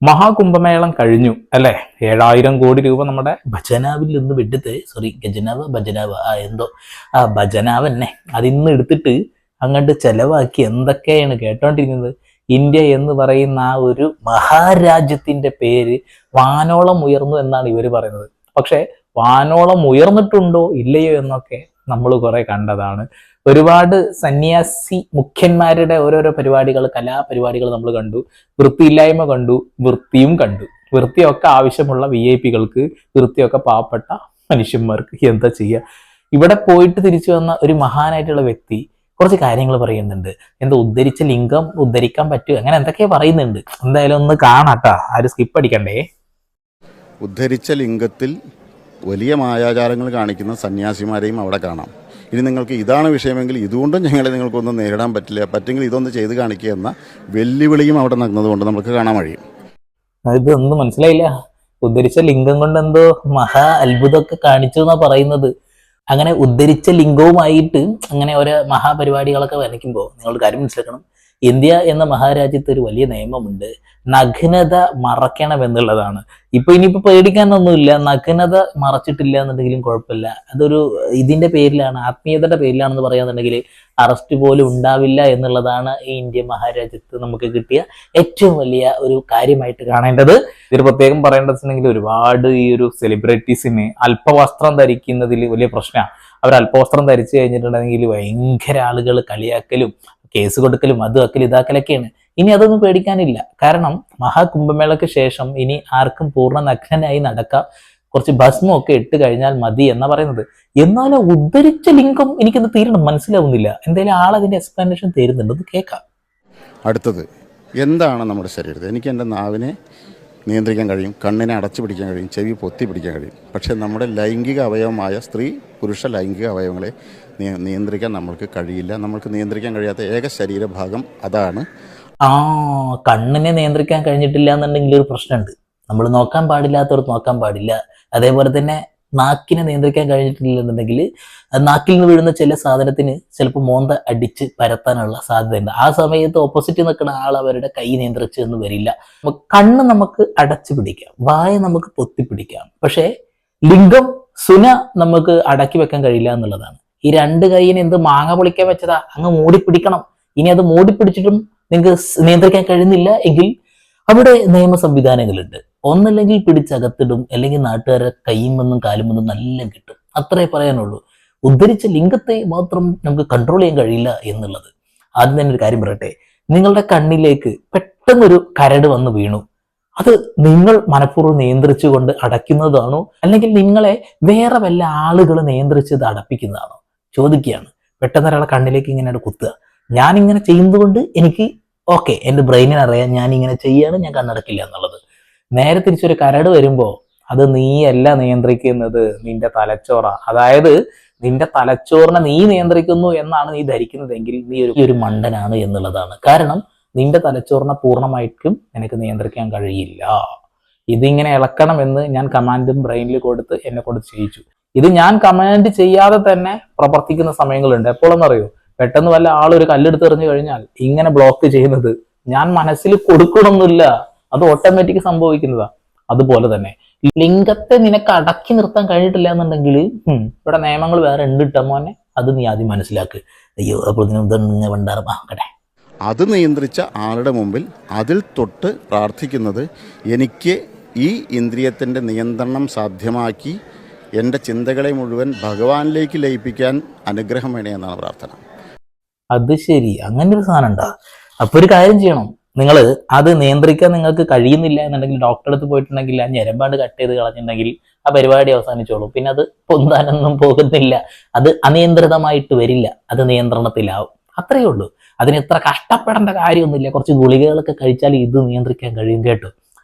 മഹാകുംഭമേളം കഴിഞ്ഞു അല്ലേ? 7,000 കോടി രൂപ നമ്മുടെ ഭജനാവിൽ നിന്ന് വിട്ടിട്ട്, ഖജനാവ് ഭജനാവ് എന്തോ ഭജനാവ് തന്നെ അതിന്ന് എടുത്തിട്ട് അങ്ങോട്ട് ചെലവാക്കി എന്തൊക്കെയാണ് കേട്ടോണ്ടിരിക്കുന്നത്. ഇന്ത്യ എന്ന് പറയുന്ന ആ ഒരു മഹാരാജ്യത്തിന്റെ പേര് വാനോളം ഉയർന്നു എന്നാണ് ഇവർ പറയുന്നത്. പക്ഷെ വാനോളം ഉയർന്നിട്ടുണ്ടോ ഇല്ലയോ എന്നൊക്കെ നമ്മൾ കുറെ കണ്ടതാണ്. ഒരുപാട് സന്യാസി മുഖ്യന്മാരുടെ ഓരോരോ പരിപാടികൾ, കലാപരിപാടികൾ നമ്മൾ കണ്ടു. വൃത്തിയില്ലായ്മ കണ്ടു, വൃത്തിയും കണ്ടു. വൃത്തിയൊക്കെ ആവശ്യമുള്ള VIP-കൾക്ക്, വൃത്തിയൊക്കെ പാവപ്പെട്ട മനുഷ്യന്മാർക്ക് എന്താ ചെയ്യുക? ഇവിടെ പോയിട്ട് തിരിച്ചു വന്ന ഒരു മഹാനായിട്ടുള്ള വ്യക്തി കുറച്ച് കാര്യങ്ങൾ പറയുന്നുണ്ട്. എന്താ ഉദ്ധരിച്ച ലിംഗം ഉദ്ധരിക്കാൻ പറ്റും, അങ്ങനെ എന്തൊക്കെയാ പറയുന്നുണ്ട്. എന്തായാലും ഒന്ന് കാണാട്ടാ, ആരും സ്കിപ്പ് അടിക്കണ്ടേ. ഉദ്ധരിച്ച ലിംഗത്തിൽ വലിയ മായാജാലങ്ങൾ കാണിക്കുന്ന സന്യാസിമാരെയും അവിടെ കാണാം. ഇനി നിങ്ങൾക്ക് ഇതാണ് വിഷയമെങ്കിൽ ഇതുകൊണ്ടും ഞങ്ങളെ നിങ്ങൾക്കൊന്നും നേരിടാൻ പറ്റില്ല, പറ്റെങ്കിൽ ഇതൊന്ന് ചെയ്ത് കാണിക്കുക എന്ന വെല്ലുവിളിയും അവിടെ നടന്നതുകൊണ്ട് നമുക്ക് കാണാൻ കഴിയും. ഇതൊന്നും മനസ്സിലായില്ല. ഉദ്ധരിച്ച ലിംഗം കൊണ്ട് എന്തോ മഹാ അത്ഭുതമൊക്കെ കാണിച്ചു എന്നാ പറയുന്നത്. അങ്ങനെ ഉദ്ധരിച്ച ലിംഗവുമായിട്ട് അങ്ങനെ ഓരോ മഹാപരിപാടികളൊക്കെ വരയ്ക്കുമ്പോൾ നിങ്ങളുടെ കാര്യം മനസ്സിലാക്കണം. ഇന്ത്യ എന്ന മഹാരാജ്യത്ത് ഒരു വലിയ നിയമമുണ്ട്, നഗ്നത മറയ്ക്കണം എന്നുള്ളതാണ്. ഇനിയിപ്പോ പേടിക്കാനൊന്നുമില്ല, നഗ്നത മറച്ചിട്ടില്ല എന്നുണ്ടെങ്കിലും കുഴപ്പമില്ല. അതൊരു ഇതിന്റെ പേരിലാണ്, ആത്മീയതയുടെ പേരിലാണെന്ന് പറയാന്നുണ്ടെങ്കിൽ അറസ്റ്റ് പോലും ഉണ്ടാവില്ല എന്നുള്ളതാണ് ഈ ഇന്ത്യ മഹാരാജ്യത്ത് നമുക്ക് കിട്ടിയ ഏറ്റവും വലിയ ഒരു കാര്യമായിട്ട് കാണേണ്ടത്. ഇതിൽ പ്രത്യേകം പറയേണ്ടതെന്നുണ്ടെങ്കിൽ ഒരുപാട് ഈ ഒരു സെലിബ്രിറ്റീസിന് അല്പവസ്ത്രം ധരിക്കുന്നതിൽ വലിയ പ്രശ്നമാണ്. അവർ അല്പവസ്ത്രം ധരിച്ചു കഴിഞ്ഞിട്ടുണ്ടെങ്കിൽ ഭയങ്കര ആളുകൾ കളിയാക്കലും കേസ് കൊടുക്കലും അതും ഇതാക്കലൊക്കെയാണ്. ഇനി അതൊന്നും പേടിക്കാനില്ല. കാരണം മഹാകുംഭമേളയ്ക്ക് ശേഷം ഇനി ആർക്കും പൂർണ്ണ നഗ്നനായി നടക്കാം, കുറച്ച് ഭസ്മൊക്കെ ഇട്ട് കഴിഞ്ഞാൽ മതി എന്നാ പറയുന്നത്. എന്നാലും ഉദ്ധരിച്ച ലിംഗം എനിക്കിത് തീരണം മനസ്സിലാവുന്നില്ല. എന്തായാലും ആളതിന്റെ എക്സ്പ്ലനേഷൻ തരുന്നുണ്ട്, അത് കേൾക്കാം. അടുത്തത് എന്താണ് നമ്മുടെ ശരീരത്തിൽ? എനിക്ക് എൻ്റെ നാവിനെ നിയന്ത്രിക്കാൻ കഴിയും, കണ്ണിനെ അടച്ചു പിടിക്കാൻ കഴിയും, ചെവി പൊത്തി പിടിക്കാൻ കഴിയും. പക്ഷേ നമ്മുടെ ലൈംഗിക അവയവമായ സ്ത്രീ പുരുഷ ലൈംഗിക അവയവങ്ങളെ നിയന്ത്രിക്കാൻ നമ്മൾക്ക് കഴിയില്ല. നമ്മൾക്ക് നിയന്ത്രിക്കാൻ കഴിയാത്ത ഏക ശരീരഭാഗം അതാണ്. കണ്ണിനെ നിയന്ത്രിക്കാൻ കഴിഞ്ഞിട്ടില്ല എന്നുണ്ടെങ്കിൽ ഒരു പ്രശ്നമുണ്ട്. നമ്മൾ നോക്കാൻ പാടില്ലാത്തവർ നോക്കാൻ പാടില്ല. അതേപോലെ തന്നെ നാക്കിനെ നിയന്ത്രിക്കാൻ കഴിഞ്ഞിട്ടില്ലെന്നുണ്ടെങ്കിൽ നാക്കിൽ നിന്ന് വീഴുന്ന ചില സാധനത്തിന് ചിലപ്പോൾ മോന്ത അടിച്ച് പരത്താനുള്ള സാധ്യതയുണ്ട്. ആ സമയത്ത് ഓപ്പോസിറ്റ് നിൽക്കുന്ന ആൾ അവരുടെ കൈ നിയന്ത്രിച്ച് എന്ന് വരില്ല. കണ്ണ് നമുക്ക് അടച്ചു പിടിക്കാം, വായ നമുക്ക് പൊത്തിപ്പിടിക്കാം, പക്ഷേ ലിംഗം സുന നമുക്ക് അടക്കി വെക്കാൻ കഴിയില്ല എന്നുള്ളതാണ്. ഈ രണ്ട് കൈയിന് എന്ത് മാങ്ങ പൊളിക്കാൻ വെച്ചതാ, അങ്ങ് മൂടിപ്പിടിക്കണം. ഇനി അത് മൂടിപ്പിടിച്ചിട്ടും നിങ്ങൾക്ക് നിയന്ത്രിക്കാൻ കഴിയുന്നില്ല എങ്കിൽ അവിടെ നിയമ സംവിധാനങ്ങളുണ്ട്. ഒന്നല്ലെങ്കിൽ പിടിച്ചകത്തിടും, അല്ലെങ്കിൽ നാട്ടുകാരെ കൈയുമെന്നും കാലുമെന്നും നല്ല കിട്ടും. അത്രേ പറയാനുള്ളൂ. ഉദ്ധരിച്ച ലിംഗത്തെ മാത്രം നമുക്ക് കൺട്രോൾ ചെയ്യാൻ കഴിയില്ല എന്നുള്ളത്. ആദ്യം തന്നെ ഒരു കാര്യം പറയട്ടെ, നിങ്ങളുടെ കണ്ണിലേക്ക് പെട്ടെന്നൊരു കരട് വന്ന് വീണു, അത് നിങ്ങൾ മനഃപൂർവ്വം നിയന്ത്രിച്ചുകൊണ്ട് അടയ്ക്കുന്നതാണോ, അല്ലെങ്കിൽ നിങ്ങളെ വേറെ വല്ല ആളുകൾ നിയന്ത്രിച്ചത് അടപ്പിക്കുന്നതാണോ ചോദിക്കുകയാണ്. പെട്ടെന്ന് ഒരാളെ കണ്ണിലേക്ക് ഇങ്ങനെ കുത്തുക. ഞാനിങ്ങനെ ചെയ്യുന്നതുകൊണ്ട് എനിക്ക് ഓക്കെ, എൻ്റെ ബ്രെയിനിന് അറിയാം ഞാനിങ്ങനെ ചെയ്യാണ്, ഞാൻ കണ്ണടക്കില്ല എന്നുള്ളത്. നേരെ തിരിച്ചൊരു കരട് വരുമ്പോൾ അത് നീയല്ല നിയന്ത്രിക്കുന്നത്, നിന്റെ തലച്ചോറ. അതായത് നിന്റെ തലച്ചോറിനെ നീ നിയന്ത്രിക്കുന്നു എന്നാണ് നീ ധരിക്കുന്നതെങ്കിൽ നീ ഒരു മണ്ടനാണ് എന്നുള്ളതാണ്. കാരണം നിന്റെ തലച്ചോറിനെ പൂർണ്ണമായിട്ടും നിനക്ക് നിയന്ത്രിക്കാൻ കഴിയില്ല. ഇതിങ്ങനെ ഇളക്കണമെന്ന് ഞാൻ കമാൻഡും ബ്രെയിനിൽ കൊടുത്ത് എന്നെ കൊണ്ട് ചെയ്യിച്ചു. ഇത് ഞാൻ കമാൻഡ് ചെയ്യാതെ തന്നെ പ്രവർത്തിക്കുന്ന സമയങ്ങളുണ്ട്. എപ്പോഴെന്നറിയോ? പെട്ടെന്ന് വല്ല ആളൊരു കല്ലെടുത്ത് എറിഞ്ഞു കഴിഞ്ഞാൽ ഇങ്ങനെ ബ്ലോക്ക് ചെയ്യുന്നത് ഞാൻ മനസ്സിൽ കൊടുക്കണമെന്നില്ല, അത് ഓട്ടോമാറ്റിക് സംഭവിക്കുന്നതാ. അതുപോലെ തന്നെ ലിംഗത്തെ നിനക്ക് അടക്കി നിർത്താൻ കഴിഞ്ഞിട്ടില്ല എന്നുണ്ടെങ്കിൽ ഇവിടെ നിയമങ്ങൾ വേറെ ഉണ്ട് ട്ടോ മോനെ, അത് നീ ആദ്യം മനസ്സിലാക്ക്. അയ്യോ അപ്പോൾ വേണ്ടാറേ. അത് നിയന്ത്രിച്ച ആളുടെ മുമ്പിൽ അതിൽ തൊട്ട് പ്രാർത്ഥിക്കുന്നത് എനിക്ക് ഈ ഇന്ദ്രിയത്തിൻ്റെ നിയന്ത്രണം സാധ്യമാക്കി എൻ്റെ ചിന്തകളെ മുഴുവൻ ഭഗവാനിലേക്ക് ലയിപ്പിക്കാൻ അനുഗ്രഹം വേണേ എന്നാണ് പ്രാർത്ഥന. അത് ശരി, അങ്ങനെ ഒരു സാധനം ഉണ്ടാ. അപ്പൊ ഒരു കാര്യം ചെയ്യണം, നിങ്ങൾ അത് നിയന്ത്രിക്കാൻ നിങ്ങൾക്ക് കഴിയുന്നില്ല എന്നുണ്ടെങ്കിൽ ഡോക്ടറെ അടുത്ത് പോയിട്ടുണ്ടെങ്കിൽ ആ ഞരമ്പാണ്ട് കട്ട് ചെയ്ത് കളഞ്ഞിട്ടുണ്ടെങ്കിൽ ആ പരിപാടി അവസാനിച്ചോളൂ. പിന്നെ അത് പൊന്താനൊന്നും പോകുന്നില്ല, അത് അനിയന്ത്രിതമായിട്ട് വരില്ല, അത് നിയന്ത്രണത്തിലാവും. അത്രയേ ഉള്ളൂ. അതിന് ഇത്ര കഷ്ടപ്പെടേണ്ട കാര്യമൊന്നുമില്ല. കുറച്ച് ഗുളികകളൊക്കെ കഴിച്ചാൽ ഇത് നിയന്ത്രിക്കാൻ കഴിയും കേട്ടോ.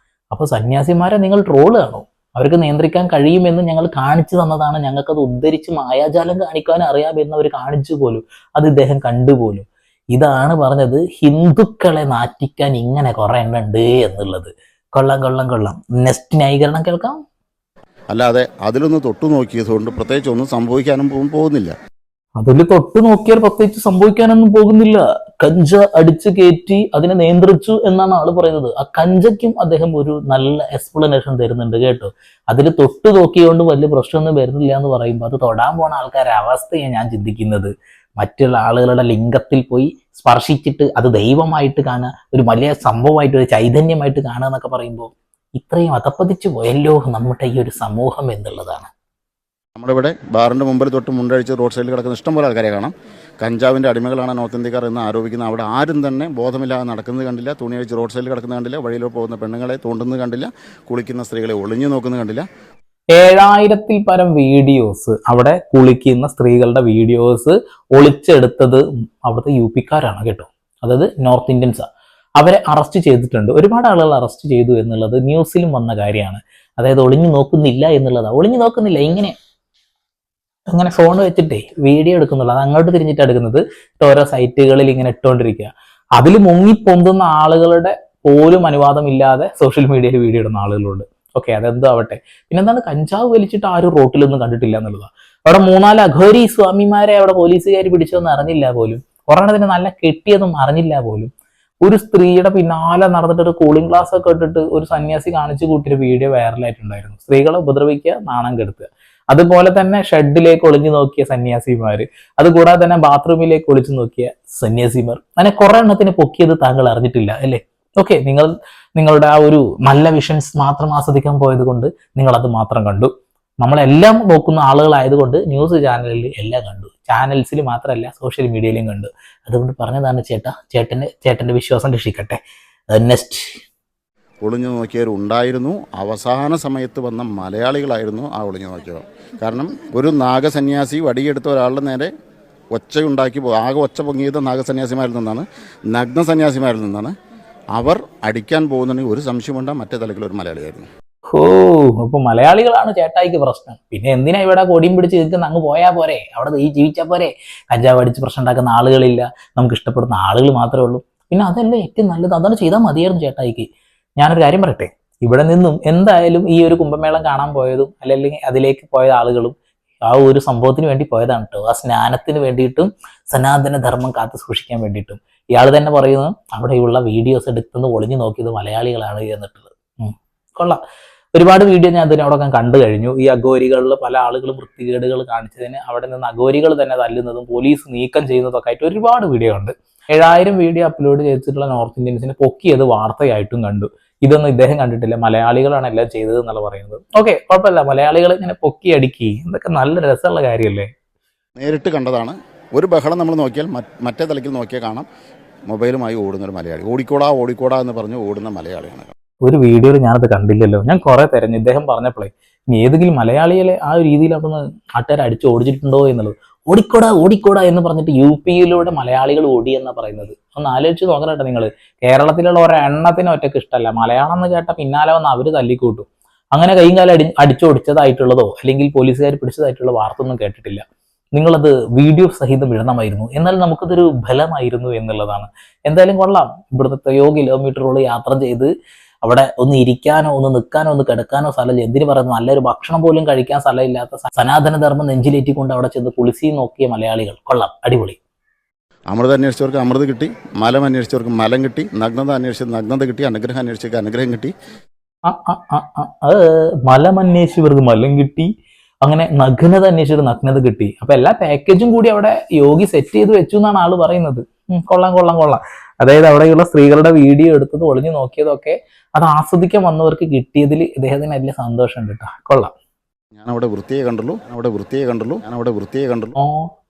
അപ്പൊ സന്യാസിമാരെ നിങ്ങൾ ട്രോള് കാണോ? അവർക്ക് നിയന്ത്രിക്കാൻ കഴിയുമെന്ന് ഞങ്ങൾ കാണിച്ചു തന്നതാണ്. ഞങ്ങൾക്കത് ഉദ്ധരിച്ച് മായാജാലം കാണിക്കാൻ അറിയാമെന്ന് അവർ കാണിച്ചു പോലും, അത് ഇദ്ദേഹം കണ്ടുപോലും. ഇതാണ് പറഞ്ഞത്, ഹിന്ദുക്കളെ നാറ്റിക്കാൻ ഇങ്ങനെ കുറെ എണ്ണം ഉണ്ട് എന്നുള്ളത്. കൊള്ളാം കൊള്ളാം കൊള്ളാം. നെക്സ്റ്റ് ന്യായീകരണം കേൾക്കാം. അല്ലാതെ അതിലൊന്ന് തൊട്ടു നോക്കിയതുകൊണ്ട് പ്രത്യേകിച്ച് ഒന്നും സംഭവിക്കാനും പോകുന്നില്ല. അതിൽ തൊട്ട് നോക്കിയാൽ പ്രത്യേകിച്ച് സംഭവിക്കാനൊന്നും പോകുന്നില്ല. കഞ്ച അടിച്ചു കയറ്റി അതിനെ നിയന്ത്രിച്ചു എന്നാണ് ആള് പറയുന്നത്. ആ കഞ്ചയ്ക്കും അദ്ദേഹം ഒരു നല്ല എക്സ്പ്ലനേഷൻ തരുന്നുണ്ട് കേട്ടോ. അതിൽ തൊട്ട് നോക്കിയോണ്ട് വലിയ പ്രശ്നമൊന്നും വരുന്നില്ല എന്ന് പറയുമ്പോൾ അത് തൊടാൻ പോണ ആൾക്കാരുടെ അവസ്ഥയാണ് ഞാൻ ചിന്തിക്കുന്നത്. മറ്റുള്ള ആളുകളുടെ ലിംഗത്തിൽ പോയി സ്പർശിച്ചിട്ട് അത് ദൈവമായിട്ട് കാണുക, ഒരു വലിയ സംഭവമായിട്ട് ഒരു ചൈതന്യമായിട്ട് കാണുക എന്നൊക്കെ പറയുമ്പോൾ ഇത്രയും അതപ്പതിച്ചു പോയല്ലോ നമ്മുടെ ഈ ഒരു സമൂഹം എന്നുള്ളതാണ്. നമ്മുടെ ഇവിടെ ബാറിൻ്റെ മുമ്പിൽ തൊട്ട് മുണ്ടഴിച്ച് റോഡ് സൈഡിൽ കിടക്കുന്ന ഇഷ്ടംപോലെ ആൾക്കാരെ കാണാം. കഞ്ചാവിൻ്റെ അടിമകളാണ് നോർത്ത് ഇന്ത്യക്കാർ എന്ന് ആരോപിക്കുന്ന അവിടെ ആരും തന്നെ ബോധമില്ലാതെ നടക്കുന്നത് കണ്ടില്ല, തുണി അഴിച്ച് റോഡ് സൈഡിൽ കിടക്കുന്നത് കണ്ടില്ല, വഴിയിലോ പോകുന്ന പെണ്ണുങ്ങളെ തോണ്ടുന്നത് കണ്ടില്ല, കുളിക്കുന്ന സ്ത്രീകളെ ഒളിഞ്ഞു നോക്കുന്നത് കണ്ടില്ല. 7000-ൽ പരം വീഡിയോസ്, അവിടെ കുളിക്കുന്ന സ്ത്രീകളുടെ വീഡിയോസ് ഒളിച്ചെടുത്തത് അവിടുത്തെ UP-ക്കാരാണ് കേട്ടോ. അതായത് നോർത്ത് ഇന്ത്യൻസാണ്. അവരെ അറസ്റ്റ് ചെയ്തിട്ടുണ്ട്. ഒരുപാട് ആളുകൾ അറസ്റ്റ് ചെയ്തു എന്നുള്ളത് ന്യൂസിലും വന്ന കാര്യമാണ്. അതായത് ഒളിഞ്ഞു നോക്കുന്നില്ല എന്നുള്ളതാണ്. ഒളിഞ്ഞു നോക്കുന്നില്ല, ഇങ്ങനെ ഫോൺ വെച്ചിട്ടേ വീഡിയോ എടുക്കുന്നുള്ളൂ. അത് അങ്ങോട്ട് തിരിഞ്ഞിട്ട് എടുക്കുന്നത്. ഓരോ സൈറ്റുകളിൽ ഇങ്ങനെ ഇട്ടുകൊണ്ടിരിക്കുക. അതിൽ മുങ്ങിപ്പൊന്തുന്ന ആളുകളുടെ പോലും അനുവാദമില്ലാതെ സോഷ്യൽ മീഡിയയിൽ വീഡിയോ ഇടുന്ന ആളുകളുണ്ട്. ഓക്കെ, അതെന്തോ ആവട്ടെ. പിന്നെന്താണ്, കഞ്ചാവ് വലിച്ചിട്ട് ആരും റോട്ടിലൊന്നും കണ്ടിട്ടില്ല എന്നുള്ളതാണ്. അവിടെ 3-4 അഘോരി സ്വാമിമാരെ അവിടെ പോലീസുകാർ പിടിച്ചൊന്നും അറിഞ്ഞില്ല പോലും. ഒരെണ്ണത്തിന് നല്ല കെട്ടിയതും അറിഞ്ഞില്ല പോലും. ഒരു സ്ത്രീയുടെ പിന്നാലെ നടന്നിട്ട് ഒരു കൂളിംഗ് ഗ്ലാസ് ഒക്കെ ഇട്ടിട്ട് ഒരു സന്യാസി കാണിച്ചു കൂട്ടിയൊരു വീഡിയോ വൈറലായിട്ടുണ്ടായിരുന്നു. സ്ത്രീകളെ ഉപദ്രവിക്കുക, നാണം കെടുത്തുക. അതുപോലെ തന്നെ ഷെഡിലേക്ക് ഒളിഞ്ഞു നോക്കിയ സന്യാസിമാര്, അതുകൂടാതെ തന്നെ ബാത്റൂമിലേക്ക് ഒളിച്ചു നോക്കിയ സന്യാസിമാർ, അങ്ങനെ കുറെ എണ്ണത്തിന് പൊക്കിയത് താങ്കൾ അറിഞ്ഞിട്ടില്ല അല്ലേ? ഓക്കെ, നിങ്ങളുടെ ആ ഒരു നല്ല വിഷൻസ് മാത്രം ആസ്വദിക്കാൻ പോയത് കൊണ്ട് നിങ്ങൾ അത് മാത്രം കണ്ടു. നമ്മളെല്ലാം നോക്കുന്ന ആളുകളായതുകൊണ്ട് ന്യൂസ് ചാനലിൽ എല്ലാം കണ്ടു. ചാനൽസിൽ മാത്രമല്ല സോഷ്യൽ മീഡിയയിലും കണ്ടു. അതുകൊണ്ട് പറഞ്ഞതാണ് ചേട്ടന്റെ വിശ്വാസം രക്ഷിക്കട്ടെ. നെക്സ്റ്റ്, ഒളിഞ്ഞു നോക്കിയവരുണ്ടായിരുന്നു. അവസാന സമയത്ത് വന്ന മലയാളികളായിരുന്നു ആ ഒളിഞ്ഞു നോക്കിയവർ. കാരണം ഒരു നാഗസന്യാസി വടിയെടുത്ത ഒരാളുടെ നേരെ ഒച്ചയുണ്ടാക്കി ആകെ ഒച്ച പൊങ്ങിയത് നാഗസന്യാസിമാരിൽ നിന്നാണ്, നഗ്ന സന്യാസിമാരിൽ നിന്നാണ്. അവർ അടിക്കാൻ പോകുന്നുണ്ടെങ്കിൽ ഒരു സംശയമുണ്ട മറ്റേ തലക്കിൽ ഒരു മലയാളിയായിരുന്നു. അപ്പൊ മലയാളികളാണ് ചേട്ടായിക്ക് പ്രശ്നം. പിന്നെ എന്തിനാ ഇവിടെ കൊടിയും പിടിച്ച് നിൽക്കുന്ന? അങ്ങ് പോയാൽ പോരെ, അവിടെ ഈ ജീവിച്ചാൽ പോരെ. കഞ്ചാവ് അടിച്ച് പ്രശ്നം ഉണ്ടാക്കുന്ന ആളുകളില്ല, നമുക്ക് ഇഷ്ടപ്പെടുന്ന ആളുകൾ മാത്രമേ ഉള്ളൂ. പിന്നെ അതല്ലേ ഏറ്റവും നല്ലത്, അതാണ് ചെയ്താൽ മതിയായിരുന്നു ചേട്ടായിക്ക്. ഞാനൊരു കാര്യം പറയട്ടെ, ഇവിടെ നിന്നും എന്തായാലും ഈ ഒരു കുംഭമേളം കാണാൻ പോയതും അല്ലെങ്കിൽ അതിലേക്ക് പോയ ആളുകളും ആ ഒരു സംഭവത്തിന് വേണ്ടി പോയതാണ് കേട്ടോ. ആ സ്നാനത്തിന് വേണ്ടിയിട്ടും സനാതന ധർമ്മം കാത്തു സൂക്ഷിക്കാൻ വേണ്ടിയിട്ടും. ഇയാൾ തന്നെ പറയുന്നത് അവിടെയുള്ള വീഡിയോസ് എടുത്തുനിന്ന് ഒളിഞ്ഞു നോക്കിയത് മലയാളികളാണ് എന്നിട്ടുള്ളത്. കൊള്ളാം. ഒരുപാട് വീഡിയോ ഞാൻ അതിനോടൊക്കെ കണ്ടു കഴിഞ്ഞു. ഈ അഘോരികളിൽ പല ആളുകളും വൃത്തികേടുകൾ കാണിച്ചതിന് അവിടെ നിന്ന് അഘോരികൾ തന്നെ തല്ലുന്നതും പോലീസ് നീക്കം ചെയ്യുന്നതൊക്കെ ആയിട്ട് ഒരുപാട് വീഡിയോ ഉണ്ട്. 7000 വീഡിയോ അപ്ലോഡ് ചെയ്തിട്ടുള്ള നോർത്ത് ഇന്ത്യൻസിനെ പൊക്കിയത് വാർത്തയായിട്ടും കണ്ടു. ഇതൊന്നും ഇദ്ദേഹം കണ്ടിട്ടില്ല, മലയാളികളാണ് എല്ലാം ചെയ്തത് എന്നുള്ള പറയുന്നത്. ഓക്കെ, കുഴപ്പമില്ല, മലയാളികൾ ഇങ്ങനെ പൊക്കി അടുക്കി, ഇതൊക്കെ നല്ല രസമുള്ള കാര്യമല്ലേ. നേരിട്ട് കണ്ടതാണ്. ഒരു ബഹളം നമ്മൾ നോക്കിയാൽ മറ്റേ തലക്കിൽ നോക്കിയാൽ കാണാം മൊബൈലുമായി ഓടുന്നൊരു മലയാളി. ഓടിക്കോടാ എന്ന് പറഞ്ഞ് ഓടുന്ന മലയാളിയാണ്. ഒരു വീഡിയോയിൽ ഞാനത് കണ്ടില്ലല്ലോ. ഞാൻ കുറെ തിരഞ്ഞു, ഇദ്ദേഹം പറഞ്ഞപ്പോഴേ ഇനി ഏതെങ്കിലും മലയാളികളെ ആ ഒരു രീതിയിൽ അവിടെ നിന്ന് നാട്ടുകാരെ അടിച്ച് ഓടിച്ചിട്ടുണ്ടോ എന്നുള്ളത്. ഓടിക്കോടാ എന്ന് പറഞ്ഞിട്ട് UP-യിലൂടെ മലയാളികൾ ഓടി എന്നാ പറയുന്നത്. ഒന്ന് ആലോചിച്ച് നോക്കണേട്ടോ നിങ്ങൾ. കേരളത്തിലുള്ള ഒരെണ്ണത്തിന് ഒറ്റയ്ക്ക് ഇഷ്ടമല്ല, മലയാളം എന്ന് കേട്ട പിന്നാലെ വന്ന് അവര് തല്ലിക്കൂട്ടും. അങ്ങനെ കൈയും കാലം അടിച്ചോടിച്ചതായിട്ടുള്ളതോ അല്ലെങ്കിൽ പോലീസുകാർ പിടിച്ചതായിട്ടുള്ള വാർത്ത ഒന്നും കേട്ടിട്ടില്ല. നിങ്ങളത് വീഡിയോ സഹിതം ഇടണമായിരുന്നു, എന്നാൽ നമുക്കതൊരു ബലമായിരുന്നു എന്നുള്ളതാണ്. എന്തായാലും കൊള്ളാം. ഇവിടുത്തെ എത്രയോ കിലോമീറ്ററുകൾ യാത്ര ചെയ്ത് അവിടെ ഒന്ന് ഇരിക്കാനോ ഒന്ന് നിൽക്കാനോ ഒന്ന് കിടക്കാനോ സ്ഥലമില്ല. എന്തിനു പറയുന്നത്, നല്ലൊരു ഭക്ഷണം പോലും കഴിക്കാൻ സ്ഥലമില്ലാത്ത സനാതന ധർമ്മം നെഞ്ചിലേറ്റിക്കൊണ്ട് അവിടെ ചെന്ന് കുളിസി നോക്കിയ മലയാളികൾ. കൊള്ളാം, അടിപൊളി. അമൃത അന്വേഷിച്ചവർക്ക് അമൃത് കിട്ടി, മലം അന്വേഷിച്ചവർക്ക് മലം കിട്ടി, നഗ്നത അന്വേഷിച്ചവർക്ക് നഗ്നത കിട്ടി, അനുഗ്രഹം അന്വേഷിച്ചവർക്ക് അനുഗ്രഹം കിട്ടി. മലം അന്വേഷിച്ചവർക്ക് മലം കിട്ടി, അങ്ങനെ നഗ്നത അന്വേഷിച്ചൊരു നഗ്നത കിട്ടി. അപ്പൊ എല്ലാ പാക്കേജും കൂടി അവിടെ യോഗി സെറ്റ് ചെയ്ത് വെച്ചു എന്നാണ് ആള് പറയുന്നത്. കൊള്ളാം. അതായത് അവിടെയുള്ള സ്ത്രീകളുടെ വീഡിയോ എടുത്തത് ഒളിഞ്ഞു നോക്കിയതൊക്കെ അത് ആസ്വദിക്കാൻ വന്നവർക്ക് കിട്ടിയതിൽ ഇദ്ദേഹത്തിന് വലിയ സന്തോഷമുണ്ട് കേട്ടോ. കൊള്ളാം. ഞാൻ അവിടെ വൃത്തിയെ കണ്ടുള്ളൂ.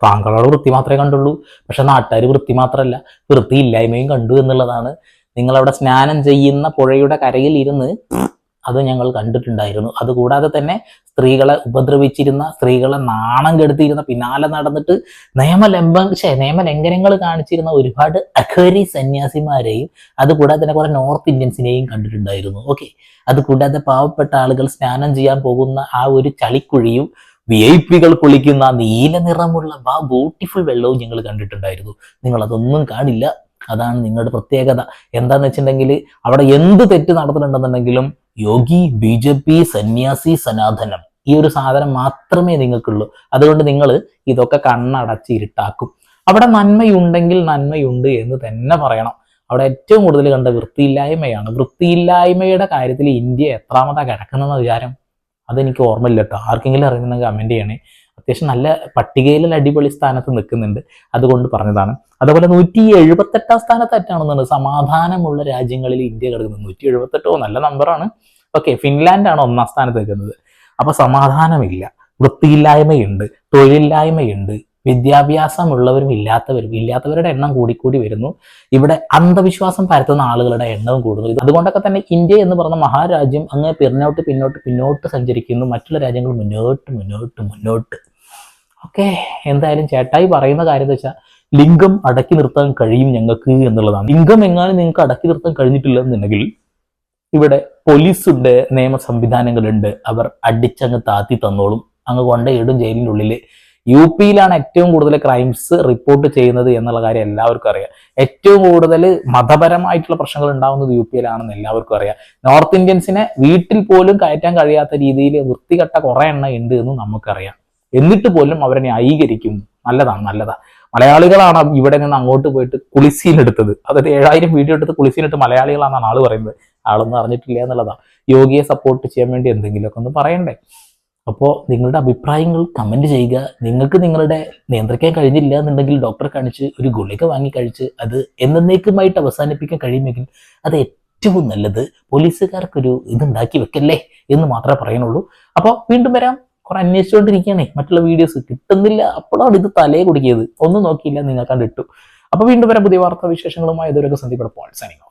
താങ്കളോട് വൃത്തി മാത്രമേ കണ്ടുള്ളൂ. പക്ഷെ നാട്ടുകാർ വൃത്തി മാത്രമല്ല, വൃത്തിയില്ലായ്മയും കണ്ടു എന്നുള്ളതാണ്. നിങ്ങളവിടെ സ്നാനം ചെയ്യുന്ന പുഴയുടെ കരയിൽ ഇരുന്ന് അത് ഞങ്ങൾ കണ്ടിട്ടുണ്ടായിരുന്നു. അതുകൂടാതെ തന്നെ സ്ത്രീകളെ ഉപദ്രവിച്ചിരുന്ന, സ്ത്രീകളെ നാണം കെടുത്തിയിരുന്ന, പിന്നാലെ നടന്നിട്ട് നിയമലംഘനങ്ങൾ കാണിച്ചിരുന്ന ഒരുപാട് അഘോരി സന്യാസിമാരെയും അതുകൂടാതെ തന്നെ കുറെ നോർത്ത് ഇന്ത്യൻസിനെയും കണ്ടിട്ടുണ്ടായിരുന്നു. ഓക്കെ, അതുകൂടാതെ പാവപ്പെട്ട ആളുകൾ സ്നാനം ചെയ്യാൻ പോകുന്ന ആ ഒരു ചളിക്കുഴിയും VIP-കൾ കുളിക്കുന്ന നീല നിറമുള്ള ബ്യൂട്ടിഫുൾ വെള്ളവും ഞങ്ങൾ കണ്ടിട്ടുണ്ടായിരുന്നു. നിങ്ങൾ അതൊന്നും കാണില്ല. അതാണ് നിങ്ങളുടെ പ്രത്യേകത. എന്താന്ന് വെച്ചിട്ടുണ്ടെങ്കിൽ അവിടെ എന്ത് തെറ്റ് നടത്തുന്നുണ്ടെന്നുണ്ടെങ്കിലും യോഗി, BJP, സന്യാസി, സനാതനം, ഈ ഒരു സാധനം മാത്രമേ നിങ്ങൾക്കുള്ളൂ. അതുകൊണ്ട് നിങ്ങൾ ഇതൊക്കെ കണ്ണടച്ച് ഇരുട്ടാക്കും. അവിടെ നന്മയുണ്ടെങ്കിൽ നന്മയുണ്ട് എന്ന് തന്നെ പറയണം. അവിടെ ഏറ്റവും കൂടുതൽ കണ്ട വൃത്തിയില്ലായ്മയാണ്. വൃത്തിയില്ലായ്മയുടെ കാര്യത്തിൽ ഇന്ത്യ എത്രാമതാണ് കിടക്കുന്നതെന്ന വിചാരം അതെനിക്ക് ഓർമ്മയില്ല കേട്ടോ. ആർക്കെങ്കിലും അറിയുന്നുണ്ടെങ്കിൽ കമൻറ്റ് ചെയ്യണേ. അത്യാവശ്യം നല്ല പട്ടികയിൽ അടിപൊളി സ്ഥാനത്ത് നിൽക്കുന്നുണ്ട്, അതുകൊണ്ട് പറഞ്ഞതാണ്. അതുപോലെ 178 സ്ഥാനത്തായിട്ടാണെന്നുണ്ട് സമാധാനമുള്ള രാജ്യങ്ങളിൽ ഇന്ത്യ കിടക്കുന്നത്. 178 നല്ല നമ്പറാണ്. ഓക്കെ, ഫിൻലാൻഡാണ് 1ാം സ്ഥാനത്ത് നിൽക്കുന്നത്. അപ്പൊ സമാധാനമില്ല, വൃത്തിയില്ലായ്മയുണ്ട്, തൊഴിലില്ലായ്മയുണ്ട്, വിദ്യാഭ്യാസമുള്ളവരും ഇല്ലാത്തവരുടെ എണ്ണം കൂടിക്കൂടി വരുന്നു. ഇവിടെ അന്ധവിശ്വാസം പരത്തുന്ന ആളുകളുടെ എണ്ണവും കൂടുന്നു. അതുകൊണ്ടൊക്കെ തന്നെ ഇന്ത്യ എന്ന് പറഞ്ഞ മഹാരാജ്യം അങ്ങ് പിന്നോട്ട് സഞ്ചരിക്കുന്നു. മറ്റുള്ള രാജ്യങ്ങൾ മുന്നോട്ട്. ഓക്കെ, എന്തായാലും ചേട്ടായി പറയുന്ന കാര്യം എന്ന് വെച്ചാൽ ലിംഗം അടക്കി നിർത്താൻ കഴിയും ഞങ്ങൾക്ക് എന്നുള്ളതാണ്. ലിംഗം എങ്ങാനും നിങ്ങൾക്ക് അടക്കി നിർത്താൻ കഴിഞ്ഞിട്ടില്ല എന്നുണ്ടെങ്കിൽ ഇവിടെ പോലീസുണ്ട്, നിയമ സംവിധാനങ്ങളുണ്ട്, അവർ അടിച്ചങ്ങ് താത്തി തന്നോളും, അങ്ങ് കൊണ്ടയിടും ജയിലിൻ്റെ ഉള്ളിൽ. UPയിലാണ് ഏറ്റവും കൂടുതൽ ക്രൈംസ് റിപ്പോർട്ട് ചെയ്യുന്നത് എന്നുള്ള കാര്യം എല്ലാവർക്കും അറിയാം. ഏറ്റവും കൂടുതൽ മതപരമായിട്ടുള്ള പ്രശ്നങ്ങൾ ഉണ്ടാകുന്നത് UPയിലാണെന്ന് എല്ലാവർക്കും അറിയാം. നോർത്ത് ഇന്ത്യൻസിനെ വീട്ടിൽ പോലും കയറ്റാൻ കഴിയാത്ത രീതിയിൽ വൃത്തികെട്ട കുറെ എണ്ണം ഉണ്ട് എന്ന് നമുക്കറിയാം. എന്നിട്ട് പോലും അവരെ ന്യായീകരിക്കും. നല്ലതാ. മലയാളികളാണ് ഇവിടെ നിന്ന് അങ്ങോട്ട് പോയിട്ട് കുളിസീനെടുത്തത്. അതായത് 7000 വീഡിയോ എടുത്ത് കുളിസീനിട്ട് മലയാളികളാണെന്നാണ് ആള് പറയുന്നത്. ആളൊന്നും അറിഞ്ഞിട്ടില്ല എന്നുള്ളതാണ്. യോഗിയെ സപ്പോർട്ട് ചെയ്യാൻ വേണ്ടി എന്തെങ്കിലുമൊക്കെ ഒന്ന് പറയണ്ടേ. അപ്പോൾ നിങ്ങളുടെ അഭിപ്രായങ്ങൾ കമൻറ്റ് ചെയ്യുക. നിങ്ങൾക്ക് നിങ്ങളുടെ നിയന്ത്രിക്കാൻ കഴിഞ്ഞില്ല എന്നുണ്ടെങ്കിൽ ഡോക്ടറെ കാണിച്ച് ഒരു ഗുളിക വാങ്ങി കഴിച്ച് അത് എന്നേക്കുമായിട്ട് അവസാനിപ്പിക്കാൻ കഴിയുമെങ്കിൽ അത് ഏറ്റവും നല്ലത്. പോലീസുകാർക്കൊരു ഇതുണ്ടാക്കി വെക്കല്ലേ എന്ന് മാത്രമേ പറയുന്നുള്ളൂ. അപ്പോൾ വീണ്ടും വരാം. കുറെ അന്വേഷിച്ചുകൊണ്ടിരിക്കുകയാണേ, മറ്റുള്ള വീഡിയോസ് കിട്ടുന്നില്ല. അപ്പോഴാണ് ഇത് തലയെ കുടിക്കിയത്. ഒന്നും നോക്കിയില്ല, നിങ്ങൾ കണ്ടിട്ടു. അപ്പോൾ വീണ്ടും വരാം പുതിയ വാർത്താ വിശേഷങ്ങളുമായി. ഇതുവരെയൊക്കെ സന്ദീപ് പോൾ സൈനിങ് ഓഫ്.